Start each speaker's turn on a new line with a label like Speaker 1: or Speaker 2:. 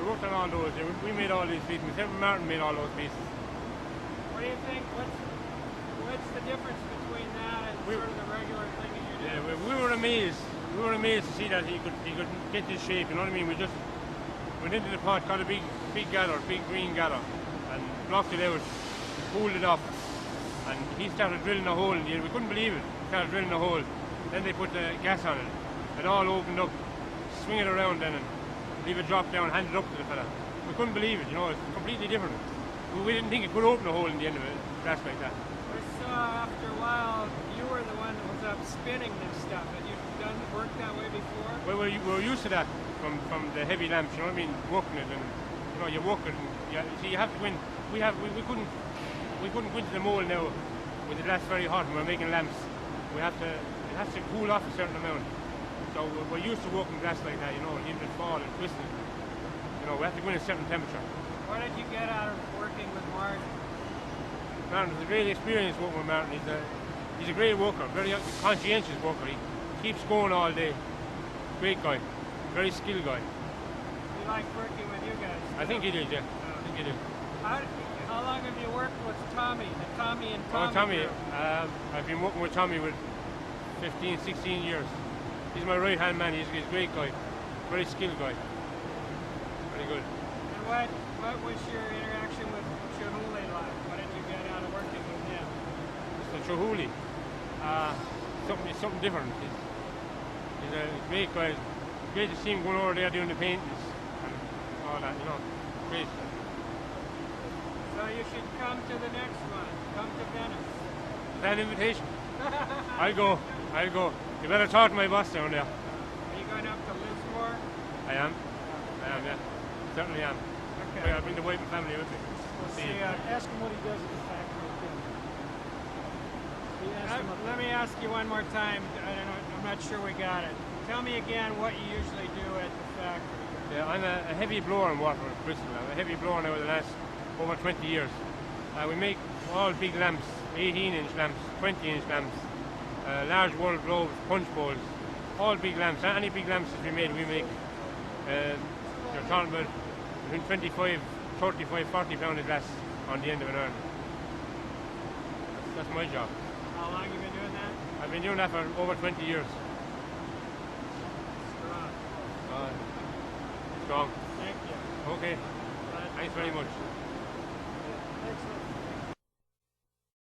Speaker 1: worked on all those. Yeah, we made all these pieces. Myself and Martin made all those pieces.
Speaker 2: What do you think? What's the difference between that and sort of the regular thing that you do?
Speaker 1: Yeah, we were amazed. We were amazed to see that he could get this shape. You know what I mean? We just went into the pot, got a big gather, big green gather, and blocked it out, pulled it up, and he started drilling a hole in the end. We couldn't believe it. He started drilling a hole. Then they put the gas on it. It all opened up, swing it around then, and leave it drop down, hand it up to the fella. We couldn't believe it. You know, it's completely different. We didn't think it could open a hole in the end of it. That's like that.
Speaker 2: I saw after a while you were the one that was up spinning this stuff. Had you done work that way before?
Speaker 1: Well, we're used to that from the heavy lamps. You know what I mean? Working it, and you know, you work it, and you have to win. We couldn't go into the mold now with the glass very hot, and we're making lamps. It has to cool off a certain amount. So we're used to working glass like that. You know, even it fall and twisting. You know, we have to go in a certain temperature.
Speaker 2: What did you get out of working with Martin?
Speaker 1: Martin was a great experience working with Martin. He's a great worker, very conscientious worker. He keeps going all day. Great guy, very skilled guy.
Speaker 2: He liked working with you guys?
Speaker 1: I think he did, yeah. I think he did.
Speaker 2: How long have you worked with Tommy? The Tommy and Tommy?
Speaker 1: Oh, Tommy. I've been working with Tommy with 15, 16 years. He's my right-hand man. He's a great guy, very skilled guy. Very good.
Speaker 2: And what was your interaction with Chihuly like? What did you get out of working with him?
Speaker 1: Mr. Chihuly, something different. He's a great guy. It's great to see him going over there doing the paintings and all that, you know. Great.
Speaker 2: So you should come to the next one. Come to Venice.
Speaker 1: Is that an invitation? I'll go. You better talk to my boss down there.
Speaker 2: Are you going up to Lismore?
Speaker 1: I am, yeah. Certainly am.
Speaker 2: Okay.
Speaker 1: I'll bring the wife and family with me.
Speaker 3: We'll see. Ask him what he does at the factory.
Speaker 2: Let me ask you one more time. I don't know. I'm not sure we got it. Tell me again what you usually do at the factory.
Speaker 1: Yeah, I'm a heavy blower in Waterford Crystal. I'm a heavy blower now for the last over 20 years. We make all big lamps, 18-inch lamps, 20-inch lamps, large world globes, punch bowls, all big lamps. Any big lamps that we make. You're talking about between 25, 35, 40 pound of glass on the end of an iron. That's my job.
Speaker 2: How long have you been doing that?
Speaker 1: I've been doing that for over 20 years.
Speaker 2: Strong.
Speaker 1: Strong.
Speaker 2: Thank you.
Speaker 1: Okay. Thanks very much.